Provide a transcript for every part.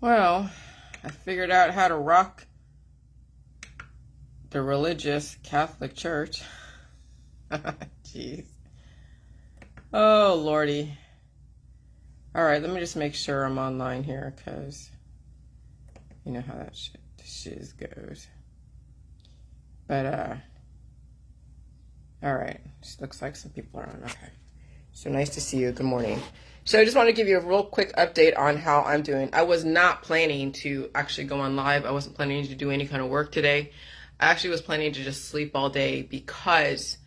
Well, I figured out how to rock the religious Catholic Church. Jeez. Oh, Lordy. All right, let me just make sure I'm online here, because you know how that shiz goes. But, all right. Just looks like some people are on. Okay. So nice to see you. Good morning. So I just want to give you a real quick update on how I'm doing. I was not planning to actually go on live. I wasn't planning to do any kind of work today. I actually was planning to just sleep all day because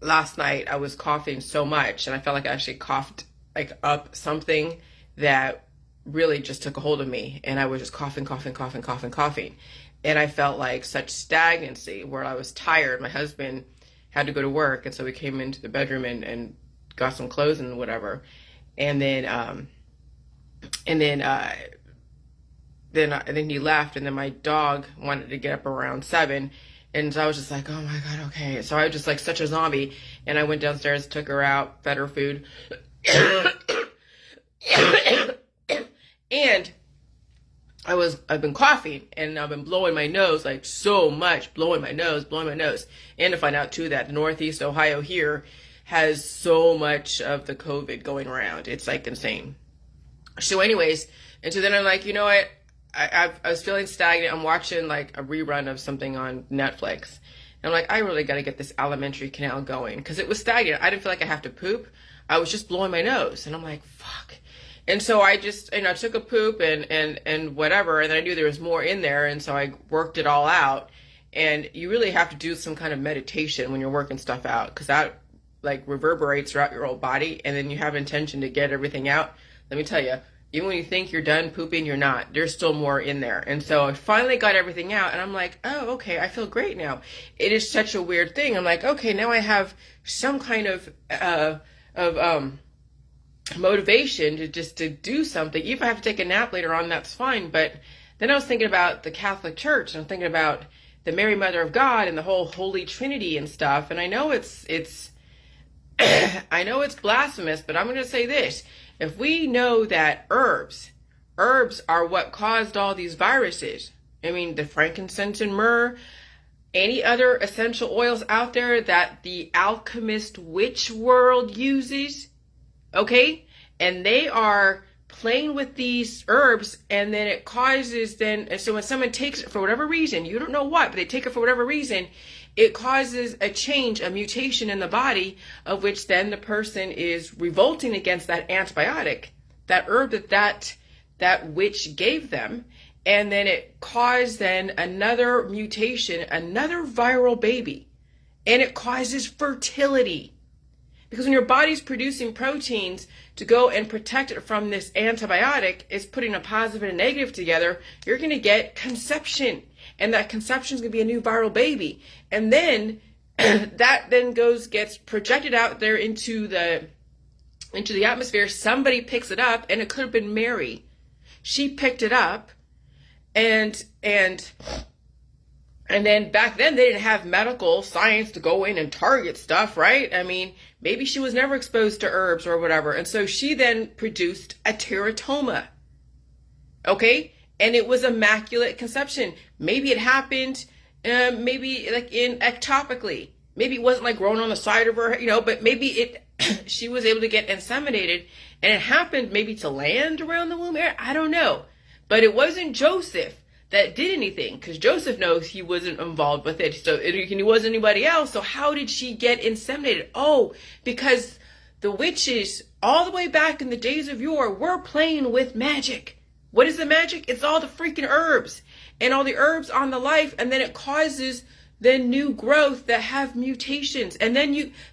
last night I was coughing so much, and I felt like I actually coughed like up something that really just took a hold of me, and I was just coughing. And I felt like such stagnancy where I was tired. My husband had to go to work, and so we came into the bedroom and got some clothes and whatever. And then he left, and then my dog wanted to get up around 7. And so I was just like, oh my God, okay. So I was just like such a zombie. And I went downstairs, took her out, fed her food. And I've been coughing, and I've been blowing my nose like so much, blowing my nose. And to find out too that Northeast Ohio here has so much of the COVID going around. It's like insane. So anyways, and so then I'm like, you know what? I was feeling stagnant. I'm watching like a rerun of something on Netflix. And I'm like, I really got to get this alimentary canal going, because it was stagnant. I didn't feel like I have to poop. I was just blowing my nose. And I'm like, fuck. And so I just, took a poop and whatever. And then I knew there was more in there. And so I worked it all out. And you really have to do some kind of meditation when you're working stuff out, because that like reverberates throughout your whole body. And then you have intention to get everything out. Let me tell you, even when you think you're done pooping, you're not. There's still more in there. And so I finally got everything out, and I'm like, oh, okay, I feel great now. It is such a weird thing. I'm like, okay, now I have some kind of motivation to do something. Even if I have to take a nap later on, that's fine. But then I was thinking about the Catholic Church, and I'm thinking about the Mary Mother of God and the whole Holy Trinity and stuff. And I know it's I know it's blasphemous, but I'm going to say this. If we know that herbs are what caused all these viruses, I mean, the frankincense and myrrh, any other essential oils out there that the alchemist witch world uses, okay? And they are playing with these herbs, and then it causes and so when someone takes it for whatever reason, you don't know what, but they take it for whatever reason, it causes a change, a mutation in the body, of which then the person is revolting against that antibiotic, that herb that witch gave them. And then it caused then another mutation, another viral baby. And it causes fertility. Because when your body's producing proteins to go and protect it from this antibiotic, it's putting a positive and a negative together, you're going to get conception. And that conception is going to be a new viral baby. And then that then gets projected out there into the atmosphere. Somebody picks it up, and it could have been Mary. She picked it up, and then back then they didn't have medical science to go in and target stuff, right? I mean, maybe she was never exposed to herbs or whatever. And so she then produced a teratoma. Okay? And it was immaculate conception. Maybe it happened, maybe like in ectopically. Maybe it wasn't like growing on the side of her, but maybe she was able to get inseminated, and it happened maybe to land around the womb area. I don't know. But it wasn't Joseph that did anything, because Joseph knows he wasn't involved with it. So he wasn't anybody else. So how did she get inseminated? Oh, because the witches all the way back in the days of yore were playing with magic. What is the magic? It's all the freaking herbs and all the herbs on the life. And then it causes the new growth that have mutations. And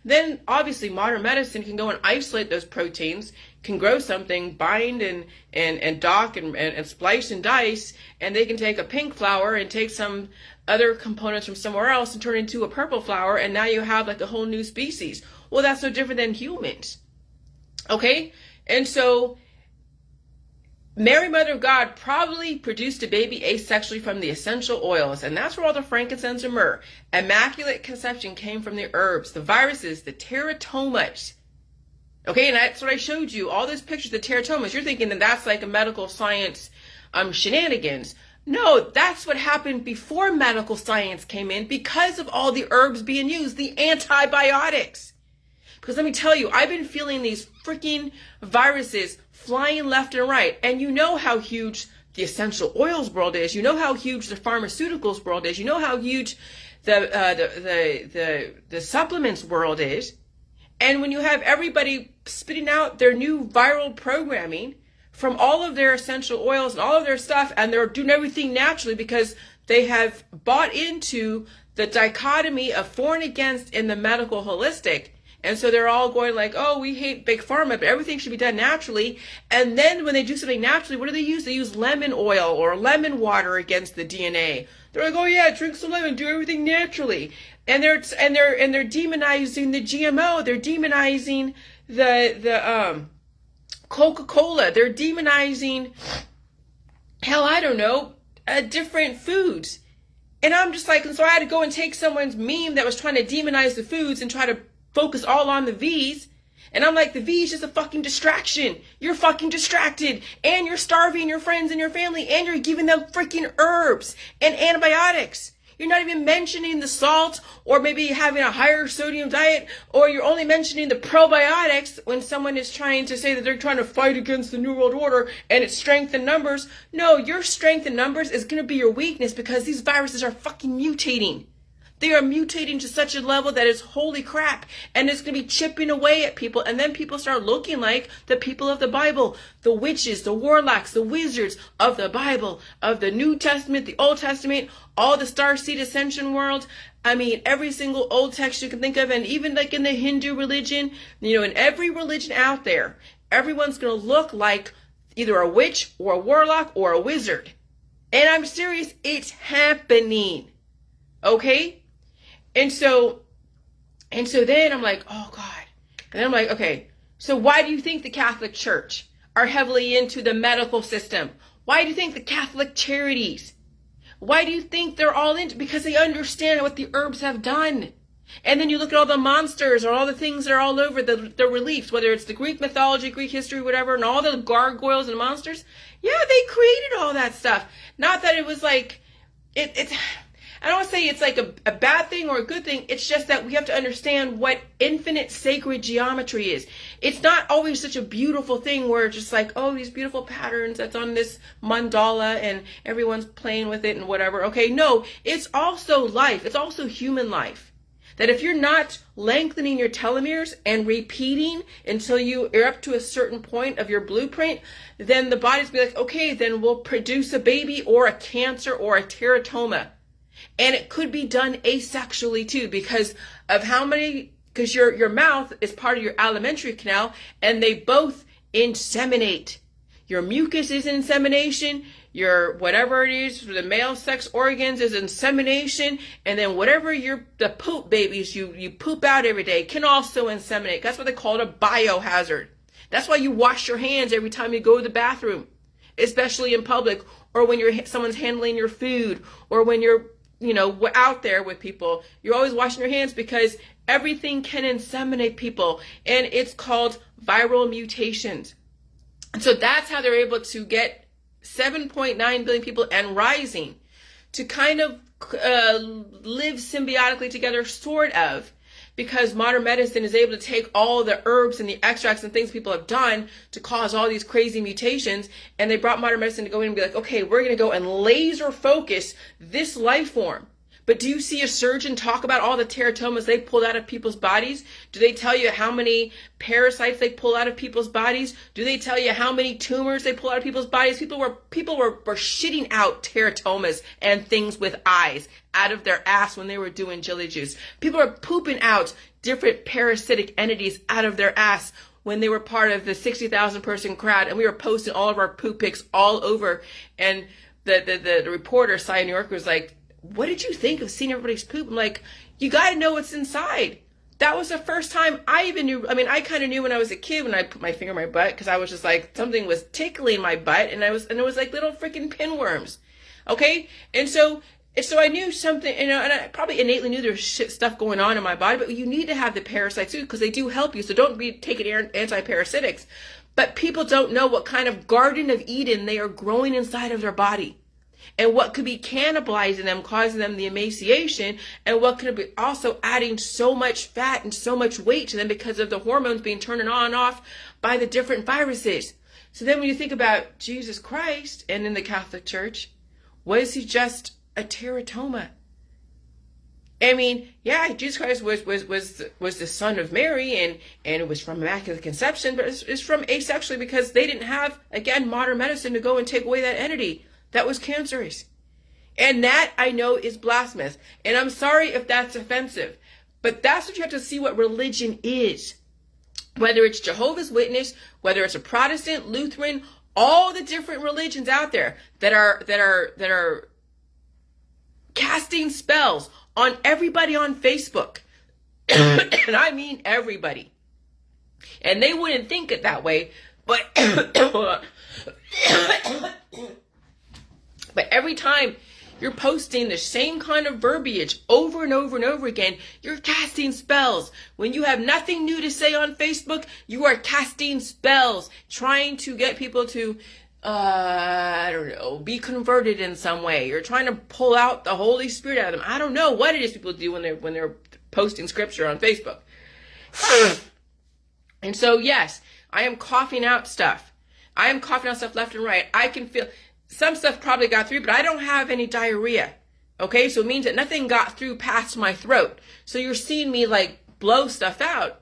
then obviously modern medicine can go and isolate those proteins, can grow something, bind and dock and splice and dice. And they can take a pink flower and take some other components from somewhere else and turn it into a purple flower. And now you have like a whole new species. Well, that's no different than humans. Okay. And so Mary, Mother of God, probably produced a baby asexually from the essential oils, and that's where all the frankincense and myrrh. Immaculate conception came from the herbs, the viruses, the teratomas. Okay, and that's what I showed you. All those pictures of teratomas. You're thinking that that's like a medical science shenanigans. No, that's what happened before medical science came in because of all the herbs being used, the antibiotics. Because let me tell you, I've been feeling these freaking viruses flying left and right. And you know how huge the essential oils world is. You know how huge the pharmaceuticals world is. You know how huge the supplements world is. And when you have everybody spitting out their new viral programming from all of their essential oils and all of their stuff, and they're doing everything naturally because they have bought into the dichotomy of for and against in the medical holistic. And so they're all going like, oh, we hate big pharma, but everything should be done naturally. And then when they do something naturally, what do they use? They use lemon oil or lemon water against the DNA. They're like, oh yeah, drink some lemon, do everything naturally. And they're demonizing the GMO. They're demonizing the Coca-Cola. They're demonizing, hell, I don't know, different foods. And I'm just like, and so I had to go and take someone's meme that was trying to demonize the foods and try to focus all on the V's. And I'm like, the V is just a fucking distraction. You're fucking distracted. And you're starving your friends and your family. And you're giving them freaking herbs and antibiotics. You're not even mentioning the salt or maybe having a higher sodium diet, or you're only mentioning the probiotics when someone is trying to say that they're trying to fight against the New World Order and it's strength in numbers. No, your strength in numbers is going to be your weakness because these viruses are fucking mutating. They are mutating to such a level that is holy crap, and it's going to be chipping away at people, and then people start looking like the people of the Bible, the witches, the warlocks, the wizards of the Bible, of the New Testament, the Old Testament, all the starseed ascension world. I mean, every single old text you can think of, and even like in the Hindu religion, you know, in every religion out there, everyone's going to look like either a witch or a warlock or a wizard. And I'm serious, it's happening. Okay? And so then I'm like, oh God. And then I'm like, okay, so why do you think the Catholic Church are heavily into the medical system? Why do you think the Catholic charities? Why do you think they're all into? Because they understand what the herbs have done. And then you look at all the monsters or all the things that are all over the reliefs, whether it's the Greek mythology, Greek history, whatever, and all the gargoyles and monsters. Yeah, they created all that stuff. Not that it was like, it's... I don't want to say it's like a bad thing or a good thing. It's just that we have to understand what infinite sacred geometry is. It's not always such a beautiful thing where it's just like, oh, these beautiful patterns that's on this mandala and everyone's playing with it and whatever. Okay, no, it's also life. It's also human life. That if you're not lengthening your telomeres and repeating until you're up to a certain point of your blueprint, then the body's gonna be like, okay, then we'll produce a baby or a cancer or a teratoma. And it could be done asexually too, because of how many, because your mouth is part of your alimentary canal and they both inseminate. Your mucus is insemination, your whatever it is for the male sex organs is insemination, and then whatever the poop babies you poop out every day can also inseminate. That's what they call it, a biohazard. That's why you wash your hands every time you go to the bathroom, especially in public, or when someone's handling your food, or when you're out there with people. You're always washing your hands because everything can inseminate people, and it's called viral mutations. And so that's how they're able to get 7.9 billion people and rising to kind of live symbiotically together, sort of, because modern medicine is able to take all the herbs and the extracts and things people have done to cause all these crazy mutations, and they brought modern medicine to go in and be like, okay, we're going to go and laser focus this life form. But do you see a surgeon talk about all the teratomas they pulled out of people's bodies? Do they tell you how many parasites they pull out of people's bodies? Do they tell you how many tumors they pull out of people's bodies? People were shitting out teratomas and things with eyes out of their ass when they were doing jelly juice. People are pooping out different parasitic entities out of their ass when they were part of the 60,000 person crowd, and we were posting all of our poop pics all over. And the reporter, Cy New York, was like, what did you think of seeing everybody's poop? I'm like, you got to know what's inside. That was the first time I even knew. I mean, I kind of knew when I was a kid when I put my finger in my butt, because I was just like, something was tickling my butt, and it was like little freaking pinworms. Okay? And so And so I knew something, and I probably innately knew there's stuff going on in my body, but you need to have the parasites too, because they do help you. So don't be taking anti-parasitics. But people don't know what kind of Garden of Eden they are growing inside of their body, and what could be cannibalizing them, causing them the emaciation, and what could be also adding so much fat and so much weight to them because of the hormones being turned on and off by the different viruses. So then when you think about Jesus Christ and in the Catholic Church, was he just a teratoma? I mean, yeah, Jesus Christ was the son of Mary, and it was from immaculate conception, but it's from asexually, because they didn't have, again, modern medicine to go and take away that entity that was cancerous. And that, I know, is blasphemous. And I'm sorry if that's offensive, but that's what you have to see what religion is. Whether it's Jehovah's Witness, whether it's a Protestant, Lutheran, all the different religions out there that are casting spells on everybody on Facebook. And I mean everybody. And they wouldn't think it that way, but but every time you're posting the same kind of verbiage over and over and over again, you're casting spells. When you have nothing new to say on Facebook, you are casting spells, trying to get people to I don't know, be converted in some way. You're trying to pull out the Holy Spirit out of them. I don't know what it is people do when they're posting scripture on Facebook. And so, yes, I am coughing out stuff. I am coughing out stuff left and right. I can feel some stuff probably got through, but I don't have any diarrhea. Okay, so it means that nothing got through past my throat. So you're seeing me like blow stuff out.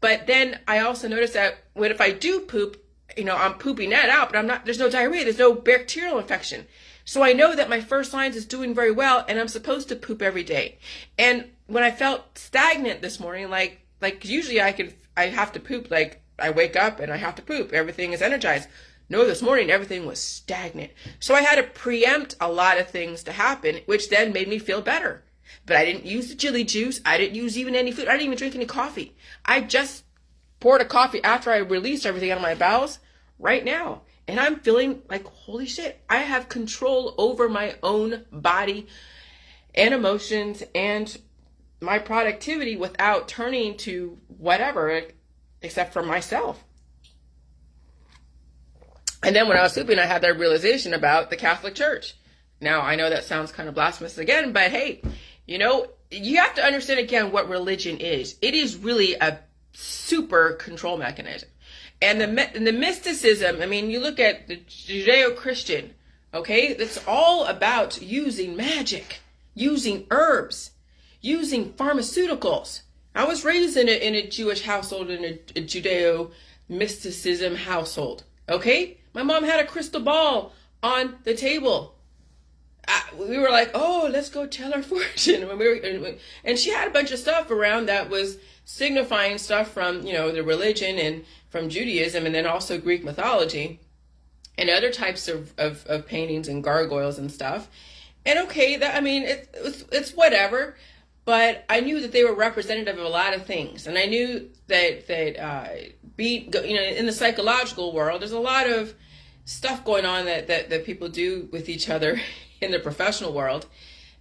But then I also notice that if I do poop, I'm pooping that out, but there's no diarrhea, there's no bacterial infection. So I know that my first lines is doing very well, and I'm supposed to poop every day. And when I felt stagnant this morning, like usually I have to poop, like I wake up and I have to poop, everything is energized. No, this morning everything was stagnant. So I had to preempt a lot of things to happen, which then made me feel better. But I didn't use the chili juice, I didn't use even any food, I didn't even drink any coffee. I just poured a coffee after I released everything out of my bowels right now. And I'm feeling like, holy shit, I have control over my own body and emotions and my productivity without turning to whatever, except for myself. And then when I was sleeping, I had that realization about the Catholic Church. Now, I know that sounds kind of blasphemous again, but hey, you have to understand again what religion is. It is really a super control mechanism. And the mysticism, I mean, you look at the Judeo-Christian, okay? It's all about using magic, using herbs, using pharmaceuticals. I was raised in a Jewish household, in a Judeo-mysticism household, okay? My mom had a crystal ball on the table. We were like, oh, let's go tell our fortune. And she had a bunch of stuff around that was signifying stuff from, the religion and from Judaism, and then also Greek mythology and other types of paintings and gargoyles and stuff. And okay, it's whatever, but I knew that they were representative of a lot of things. And I knew that in the psychological world, there's a lot of stuff going on that people do with each other in the professional world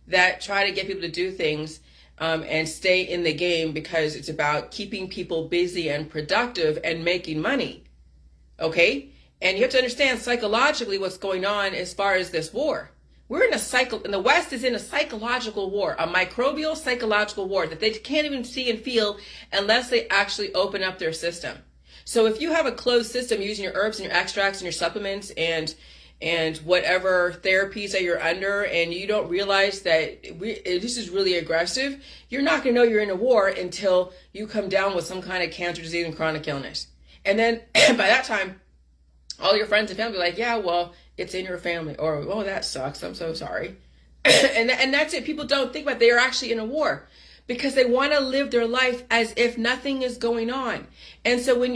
that try to get people to do things and stay in the game, because it's about keeping people busy and productive and making money. Okay? And you have to understand psychologically what's going on as far as this war. We're in a cycle, and the West is in a psychological war, a microbial psychological war that they can't even see and feel unless they actually open up their system. So if you have a closed system using your herbs and your extracts and your supplements and whatever therapies that you're under, and you don't realize that this is really aggressive, you're not going to know you're in a war until you come down with some kind of cancer, disease, and chronic illness. And then by that time, all your friends and family are like, yeah, well, it's in your family. Or, oh, that sucks. I'm so sorry. and that's it. People don't think about it. They are actually in a war because they want to live their life as if nothing is going on. And so when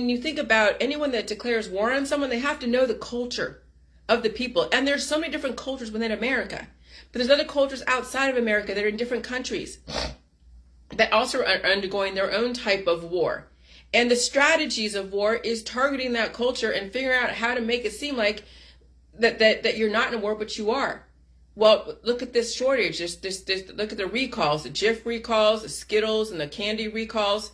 you think about anyone that declares war on someone, they have to know the culture of the people. And there's so many different cultures within America, but there's other cultures outside of America that are in different countries that also are undergoing their own type of war. And the strategies of war is targeting that culture and figuring out how to make it seem like that you're not in a war, but you are. Well, look at this shortage. Look at the recalls, the Jif recalls, the Skittles and the candy recalls.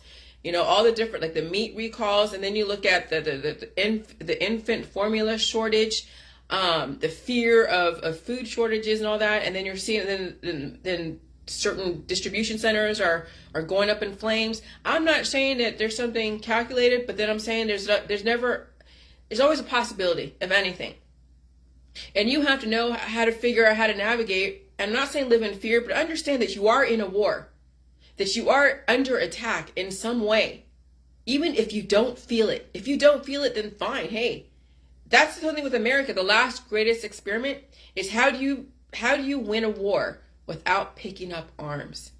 All the different, like the meat recalls, and then you look at the infant formula shortage, the fear of food shortages and all that, and then you're seeing then certain distribution centers are going up in flames. I'm not saying that there's something calculated, but then I'm saying there's always a possibility of anything. And you have to know how to figure out how to navigate. I'm not saying live in fear, but understand that you are in a war, that you are under attack in some way, even if you don't feel it. If you don't feel it, then fine. Hey, that's the thing with America. The last greatest experiment is how do you win a war without picking up arms?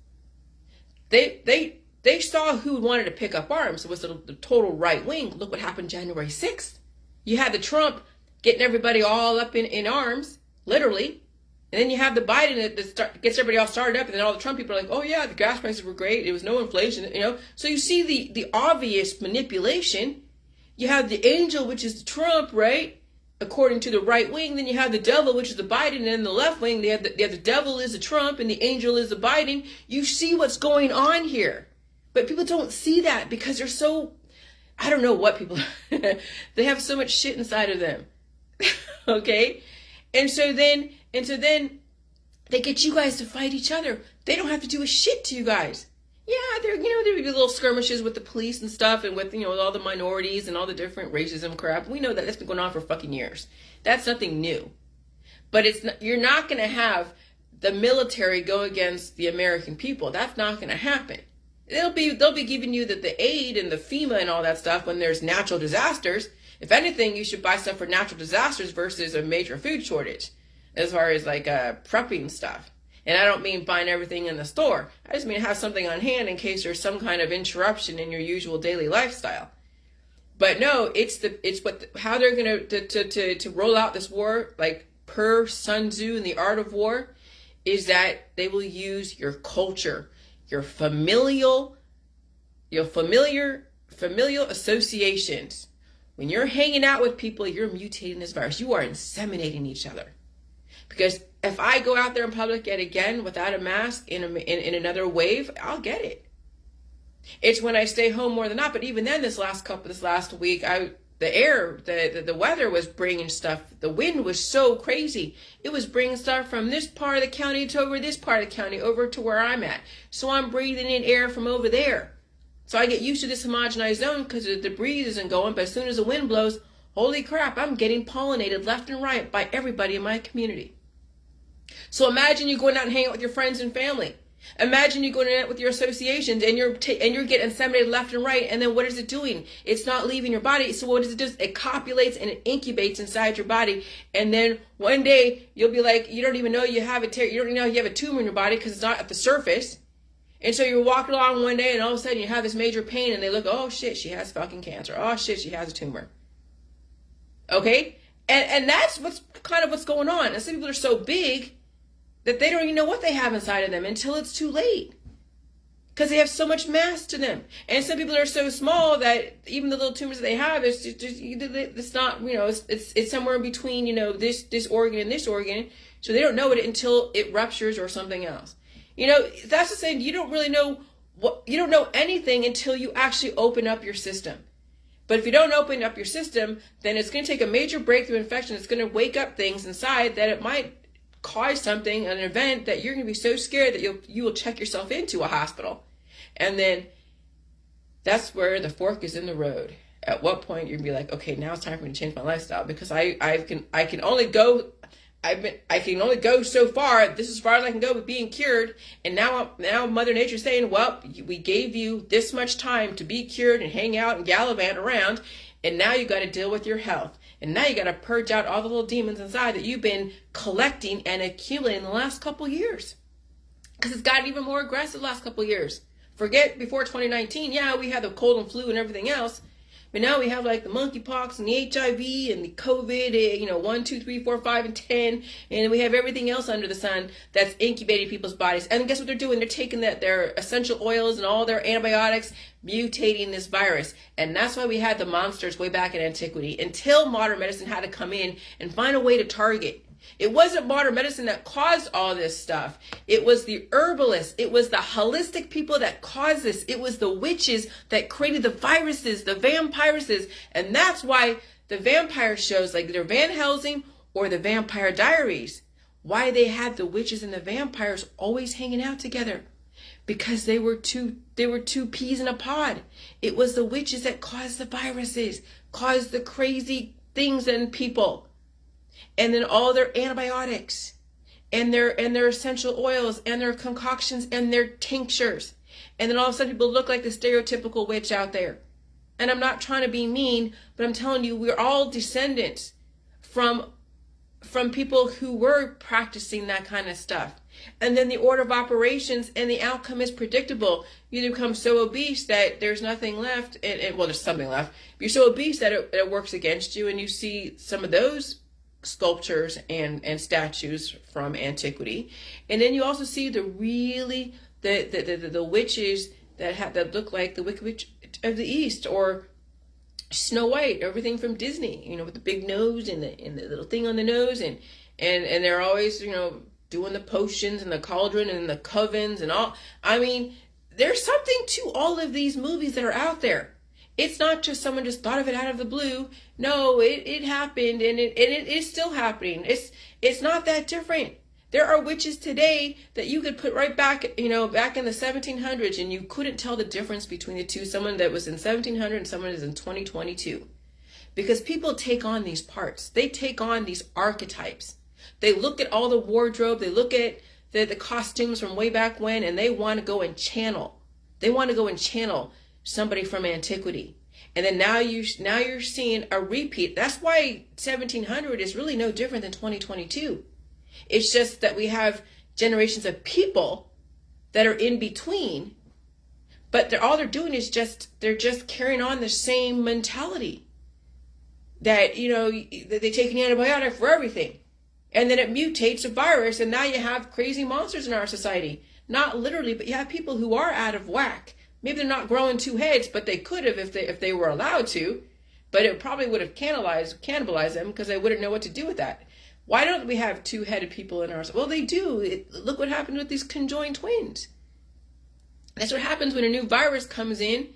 They saw who wanted to pick up arms. It was the total right wing. Look what happened January 6th. You had the Trump getting everybody all up in arms, literally. And then you have the Biden that gets everybody all started up, and then all the Trump people are like, oh yeah, the gas prices were great. It was no inflation, So you see the obvious manipulation. You have the angel, which is the Trump, right? According to the right wing. Then you have the devil, which is the Biden, and then the left wing, they have the devil is the Trump and the angel is the Biden. You see what's going on here. But people don't see that because they're so, I don't know what people, they have so much shit inside of them. Okay? And so then they get you guys to fight each other. They don't have to do a shit to you guys. Yeah, there would be little skirmishes with the police and stuff, and with with all the minorities and all the different racism crap. We know that that's been going on for fucking years. That's nothing new. But you're not going to have the military go against the American people. That's not going to happen. They'll be giving you the aid and the FEMA and all that stuff when there's natural disasters. If anything, you should buy stuff for natural disasters versus a major food shortage, as far as like prepping stuff. And I don't mean buying everything in the store. I just mean have something on hand in case there's some kind of interruption in your usual daily lifestyle. But no, how they're gonna to roll out this war, like per Sun Tzu in the Art of War, is that they will use your culture, your familial associations. When you're hanging out with people, you're mutating this virus. You are inseminating each other. Because if I go out there in public yet again without a mask in another wave, I'll get it. It's when I stay home more than not. But even then, this last week, the weather was bringing stuff. The wind was so crazy. It was bringing stuff from this part of the county to over this part of the county over to where I'm at. So I'm breathing in air from over there. So I get used to this homogenized zone because the breeze isn't going. But as soon as the wind blows, holy crap, I'm getting pollinated left and right by everybody in my community. So imagine you going out and hanging out with your friends and family. Imagine you going out with your associations and you're getting inseminated left and right. And then what is it doing? It's not leaving your body. So what does it do? It copulates and it incubates inside your body. And then one day you'll be like, you don't even know you have you don't even know you have a tumor in your body because it's not at the surface. And so you're walking along one day and all of a sudden you have this major pain and they look, oh shit, she has fucking cancer. Oh shit, she has a tumor. Okay? And that's what's going on. And some people are so big that they don't even know what they have inside of them until it's too late. Because they have so much mass to them. And some people are so small that even the little tumors that they have, it's not, it's somewhere in between, this organ and this organ. So they don't know it until it ruptures or something else. That's the saying, you don't know anything until you actually open up your system. But if you don't open up your system, then it's going to take a major breakthrough infection. It's going to wake up things inside that it might cause something, an event that you're going to be so scared that you will check yourself into a hospital. And then that's where the fork is in the road. At what point you're going to be like, okay, now it's time for me to change my lifestyle because I can only go so far. This is as far as I can go with being cured. And now Mother Nature's saying, well, we gave you this much time to be cured and hang out and gallivant around. And now you got to deal with your health. And now you got to purge out all the little demons inside that you've been collecting and accumulating the last couple years. Because it's gotten even more aggressive the last couple years. Forget before 2019. Yeah, we had the cold and flu and everything else. But now we have like the monkeypox and the HIV and the COVID, 1, 2, 3, 4, 5, and 10. And we have everything else under the sun that's incubating people's bodies. And guess what they're doing? They're taking their essential oils and all their antibiotics, mutating this virus. And that's why we had the monsters way back in antiquity until modern medicine had to come in and find a way to target. It wasn't modern medicine that caused all this stuff. It was the herbalists. It was the holistic people that caused this. It was the witches that created the viruses, the vampiruses. And that's why the vampire shows like either Van Helsing or the Vampire Diaries, why they had the witches and the vampires always hanging out together. Because they were two peas in a pod. It was the witches that caused the viruses, caused the crazy things in people. And then all their antibiotics and their essential oils and their concoctions and their tinctures. And then all of a sudden people look like the stereotypical witch out there. And I'm not trying to be mean, but I'm telling you, we're all descendants from people who were practicing that kind of stuff. And then the order of operations and the outcome is predictable. You become so obese that there's nothing left. Well, there's something left. You're so obese that it works against you. And you see some of those sculptures and statues from antiquity. And then you also see the witches that look like the Wicked Witch of the East, or Snow White, everything from Disney, with the big nose and the little thing on the nose, and they're always, doing the potions and the cauldron and the covens and all. I mean, there's something to all of these movies that are out there. It's not just someone just thought of it out of the blue. No, it happened, and it is still happening. It's not that different. There are witches today that you could put right back, back in the 1700s, and you couldn't tell the difference between the two. Someone that was in 1700 and someone is in 2022. Because people take on these parts. They take on these archetypes. They look at all the wardrobe. They look at the costumes from way back when, and they want to go and channel. They want to go and channel somebody from antiquity. And then now you're seeing a repeat. That's why 1700 is really no different than 2022. It's just that we have generations of people that are in between, but all they're doing is they're just carrying on the same mentality that, that they take an antibiotic for everything. And then it mutates a virus, and now you have crazy monsters in our society. Not literally, but you have people who are out of whack. Maybe they're not growing two heads, but they could have if they were allowed to. But it probably would have cannibalized them because they wouldn't know what to do with that. Why don't we have two-headed people in ours? Well, they do. Look what happened with these conjoined twins. That's what happens when a new virus comes in,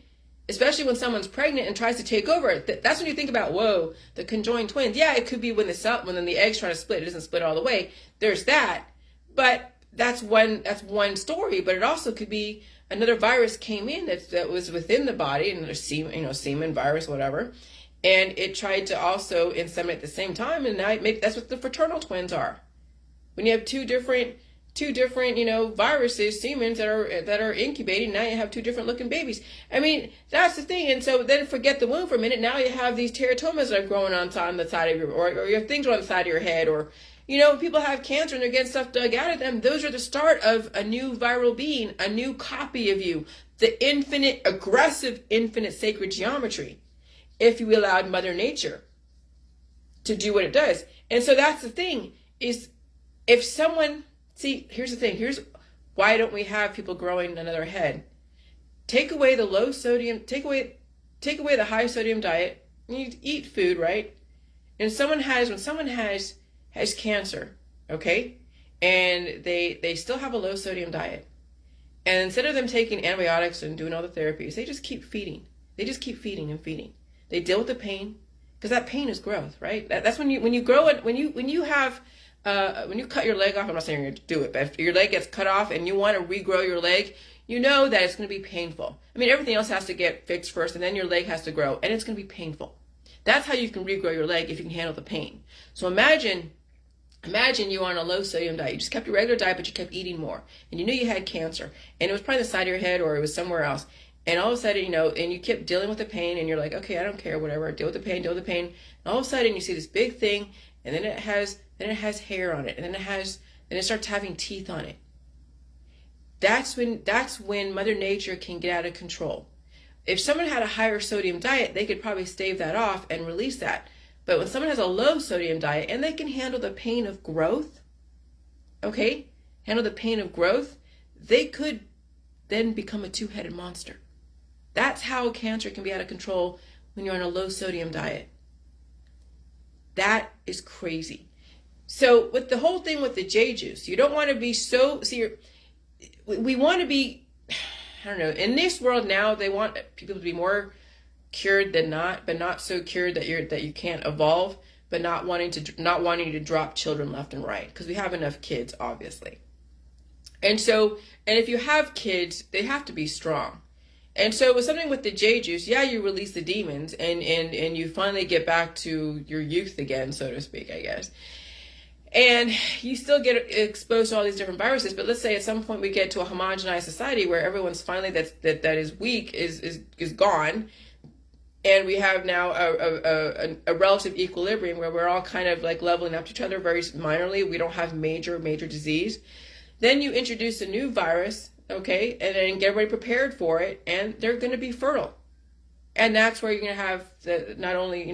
especially when someone's pregnant and tries to take over. That's when you think about, whoa, the conjoined twins. Yeah, it could be when the egg's trying to split. It doesn't split all the way. There's that. But that's one story. But it also could be another virus came in that was within the body, and there's semen virus, whatever. And it tried to also inseminate at the same time, and now that's what the fraternal twins are. When you have two different viruses, semens that are incubating, now you have two different looking babies. I mean, that's the thing. And so then forget the womb for a minute. Now you have these teratomas that are growing on the side of your, or you have things on the side of your head, or people have cancer and they're getting stuff dug out of them. Those are the start of a new viral being, a new copy of you, the infinite, aggressive, infinite sacred geometry. If you allowed Mother Nature to do what it does. And so that's the thing, is if someone, here's the thing, here's why don't we have people growing another head? Take away the low sodium, take away the high sodium diet, you eat food, right? And when someone has cancer, okay, and they still have a low sodium diet, and instead of them taking antibiotics and doing all the therapies, they just keep feeding. They just keep feeding and feeding. They deal with the pain, because that pain is growth, right? That's when you grow it. When you cut your leg off, I'm not saying you're going to do it, but if your leg gets cut off and you want to regrow your leg, you know that it's going to be painful. I mean, everything else has to get fixed first, and then your leg has to grow, and it's going to be painful. That's how you can regrow your leg, if you can handle the pain. So imagine you were on a low sodium diet. You just kept your regular diet, but you kept eating more, and you knew you had cancer, and it was probably the side of your head, or it was somewhere else. And all of a sudden, and you kept dealing with the pain, and you're like, okay, I don't care, whatever, deal with the pain. And all of a sudden you see this big thing, and then it has hair on it, and then it starts having teeth on it. That's when Mother Nature can get out of control. If someone had a higher sodium diet, they could probably stave that off and release that. But when someone has a low sodium diet and they can handle the pain of growth, okay, they could then become a two-headed monster. That's how cancer can be out of control when you're on a low sodium diet. That is crazy. So with the whole thing with the J juice, you don't want to be so, see, we want to be, I don't know, in this world now, they want people to be more cured than not, but not so cured that you can't evolve, but not wanting to drop children left and right, because we have enough kids, obviously. And so, and if you have kids, they have to be strong. And so with something with the J juice, yeah, you release the demons and you finally get back to your youth again, so to speak, I guess. And you still get exposed to all these different viruses, but let's say at some point we get to a homogenized society where everyone's finally that is weak is gone, and we have now a relative equilibrium where we're all kind of like leveling up to each other very minorly. We don't have major disease. Then you introduce a new virus, okay, and then get everybody prepared for it, and they're going to be fertile. And that's where you're going to have not only,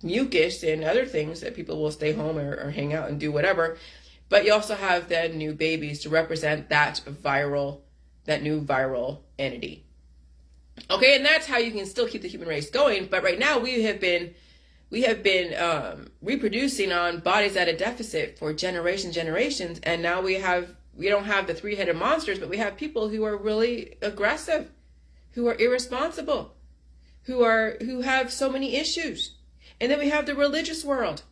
mucus and other things that people will stay home or hang out and do whatever, but you also have then new babies to represent that new viral entity. Okay, and that's how you can still keep the human race going. But right now we have been reproducing on bodies at a deficit for generations, and now we don't have the three-headed monsters, but we have people who are really aggressive, who are irresponsible, who have so many issues. And then we have the religious world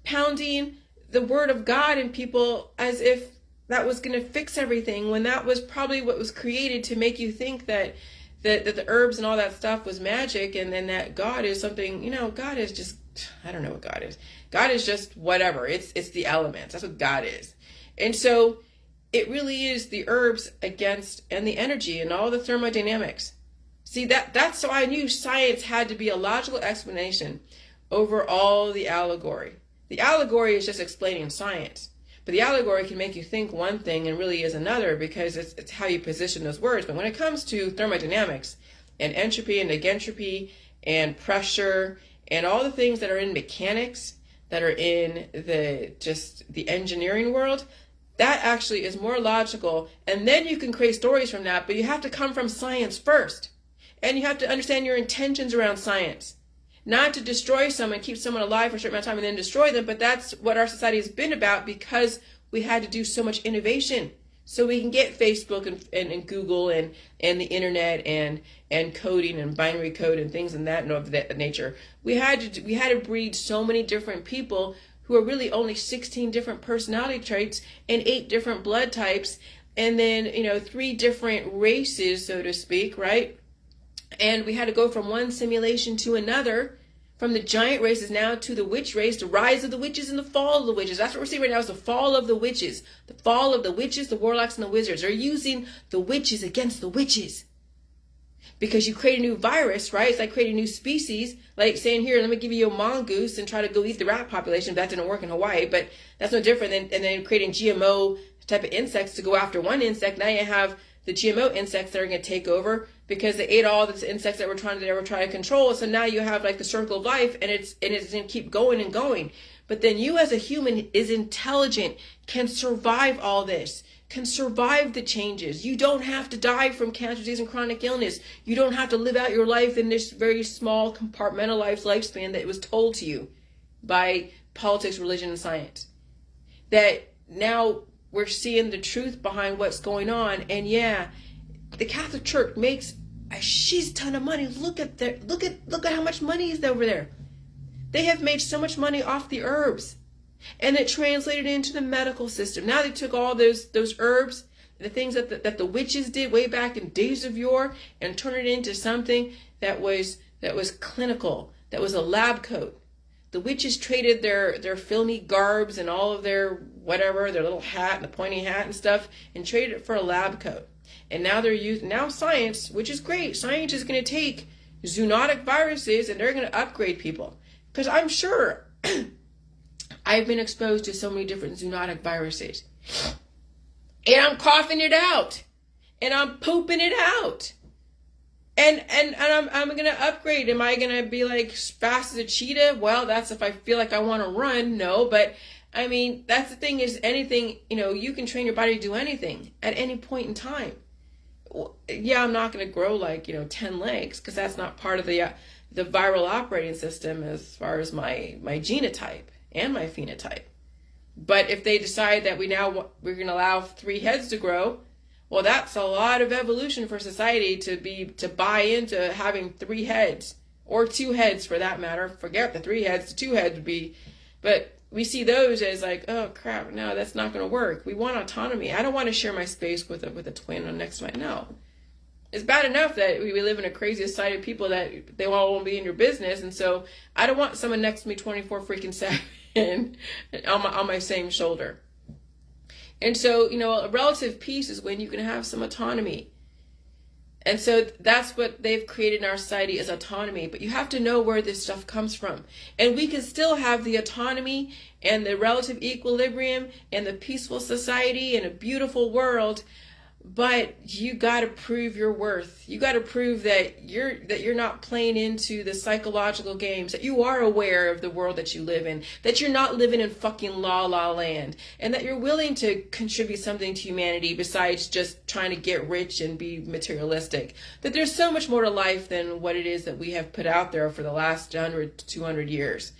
pounding the word of God in people as if that was going to fix everything, when that was probably what was created to make you think that the herbs and all that stuff was magic, and then that God is something, God is just, I don't know what God is. God is just whatever. It's the elements. That's what God is. And so it really is the herbs against, and the energy and all the thermodynamics. See, that's so I knew science had to be a logical explanation over all the allegory. The allegory is just explaining science, but the allegory can make you think one thing and really is another, because it's how you position those words. But when it comes to thermodynamics and entropy and negentropy and pressure and all the things that are in mechanics, that are in the engineering world, that actually is more logical. And then you can create stories from that, but you have to come from science first. And you have to understand your intentions around science. Not to destroy someone, keep someone alive for a certain amount of time and then destroy them, but that's what our society has been about, because we had to do so much innovation. So we can get Facebook and Google and the internet and coding and binary code and things of that nature. We had to breed so many different people who are really only 16 different personality traits and 8 different blood types, and then 3 different races, so to speak, right? And we had to go from one simulation to another, from the giant races now to the witch race, the rise of the witches and the fall of the witches. That's what we're seeing right now, is the fall of the witches. The fall of the witches, the warlocks, and the wizards. They're using the witches against the witches. Because you create a new virus, right? It's like creating a new species. Like saying, here, let me give you a mongoose and try to go eat the rat population. That didn't work in Hawaii, but that's no different than then creating GMO type of insects to go after one insect. Now you have the GMO insects that are going to take over, because they ate all the insects that were trying to control. So now you have like the circle of life, and it's going to keep going and going. But then you as a human is intelligent, can survive all this, can survive the changes. You don't have to die from cancer, disease, and chronic illness. You don't have to live out your life in this very small compartmentalized lifespan that was told to you by politics, religion, and science. That now we're seeing the truth behind what's going on. And yeah, the Catholic Church makes a shit ton of money. Look at how much money is over there. They have made so much money off the herbs, and it translated into the medical system. Now they took all those herbs, the things that the witches did way back in days of yore, and turned it into something that was clinical, that was a lab coat. The witches traded their filmy garbs and all of their whatever, their little hat and the pointy hat and stuff, and traded it for a lab coat. And now they're using science, which is great. Science is going to take zoonotic viruses and they're going to upgrade people. Because I'm sure I've been exposed to so many different zoonotic viruses. And I'm coughing it out. And I'm pooping it out. And I'm going to upgrade. Am I going to be like fast as a cheetah? Well, that's if I feel like I want to run. No, but I mean, that's the thing, is anything, you can train your body to do anything at any point in time. Yeah, I'm not going to grow like, 10 legs, because that's not part of the viral operating system as far as my genotype and my phenotype. But if they decide that we're going to allow 3 heads to grow, well, that's a lot of evolution for society to buy into having 3 heads, or 2 heads for that matter. Forget the 3 heads, the 2 heads would be, but we see those as like, oh crap, no, that's not going to work. We want autonomy. I don't want to share my space with a twin on next to my, no. It's bad enough that we live in a crazy society of people that they all won't be in your business, and so I don't want someone next to me 24 freaking 7 on my same shoulder. And so, a relative peace is when you can have some autonomy. And so that's what they've created in our society, is autonomy. But you have to know where this stuff comes from. And we can still have the autonomy and the relative equilibrium and the peaceful society and a beautiful world. But you got to prove your worth. You got to prove that you're not playing into the psychological games, that you are aware of the world that you live in, that you're not living in fucking la la land, and that you're willing to contribute something to humanity besides just trying to get rich and be materialistic. That there's so much more to life than what it is that we have put out there for the last 100 to 200 years.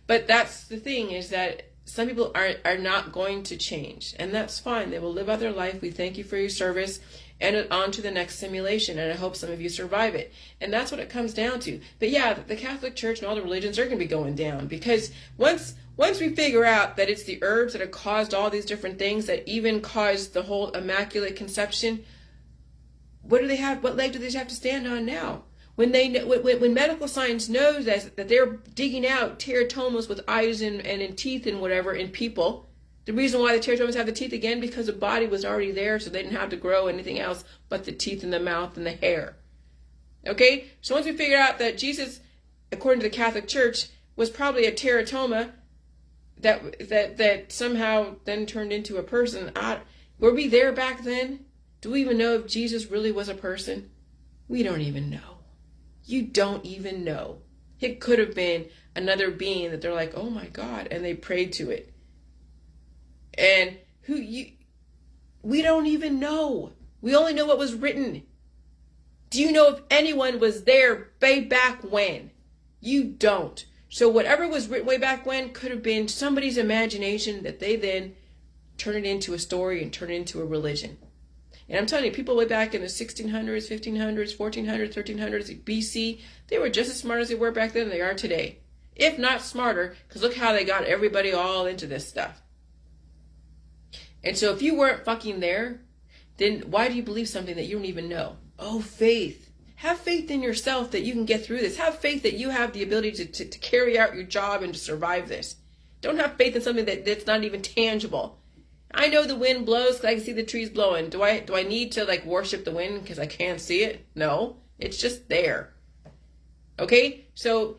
But that's the thing, is that some people are not going to change, and that's fine. They will live out their life. We thank you for your service, and on to the next simulation, and I hope some of you survive it. And that's what it comes down to. But yeah, the Catholic Church and all the religions are going to be going down, because once we figure out that it's the herbs that have caused all these different things, that even caused the whole immaculate conception, what leg do they have to stand on now? When medical science knows that they're digging out teratomas with eyes and in teeth and whatever in people, the reason why the teratomas have the teeth again, because the body was already there, so they didn't have to grow anything else but the teeth and the mouth and the hair. Okay, so once we figure out that Jesus, according to the Catholic Church, was probably a teratoma that somehow then turned into a person, were we there back then? Do we even know if Jesus really was a person? We don't even know. You don't even know. It could have been another being that they're like, oh my God, and they prayed to it. And we don't even know. We only know what was written. Do you know if anyone was there way back when? You don't. So whatever was written way back when could have been somebody's imagination that they then turn it into a story and turn it into a religion. And I'm telling you, people way back in the 1600s, 1500s, 1400s, 1300s, BC, they were just as smart as they were back then as they are today. If not smarter, because look how they got everybody all into this stuff. And so if you weren't fucking there, then why do you believe something that you don't even know? Oh, faith. Have faith in yourself that you can get through this. Have faith that you have the ability to carry out your job and to survive this. Don't have faith in something that's not even tangible. I know the wind blows because I can see the trees blowing. Do I need to worship the wind because I can't see it? No, it's just there. Okay, so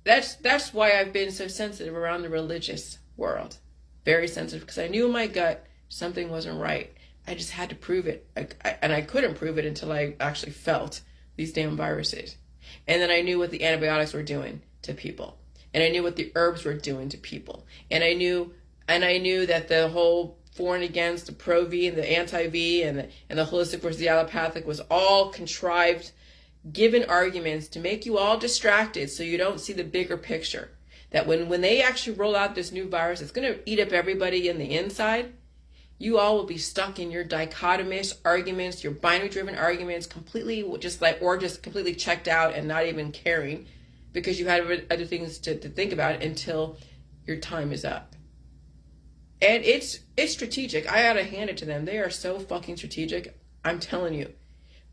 that's why I've been so sensitive around the religious world. Very sensitive, because I knew in my gut something wasn't right. I just had to prove it, and I couldn't prove it until I actually felt these damn viruses. And then I knew what the antibiotics were doing to people, and I knew what the herbs were doing to people, and I knew that the whole for and against, the pro-V and the anti-V and the holistic versus the allopathic was all contrived, given arguments to make you all distracted so you don't see the bigger picture. That when they actually roll out this new virus, it's going to eat up everybody in the inside. You all will be stuck in your dichotomous arguments, your binary-driven arguments, completely just completely checked out and not even caring, because you had other things to think about until your time is up. And it's strategic. I gotta hand it to them. They are so fucking strategic. I'm telling you.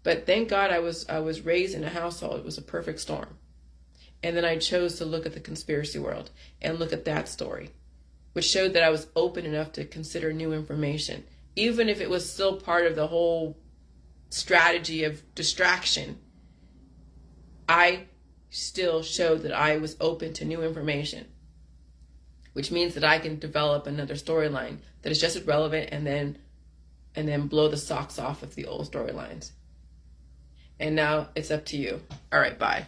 But thank God I was raised in a household. It was a perfect storm. And then I chose to look at the conspiracy world and look at that story, which showed that I was open enough to consider new information, even if it was still part of the whole strategy of distraction. I still showed that I was open to new information, which means that I can develop another storyline that is just as relevant, and then blow the socks off of the old storylines. And now it's up to you. All right, bye.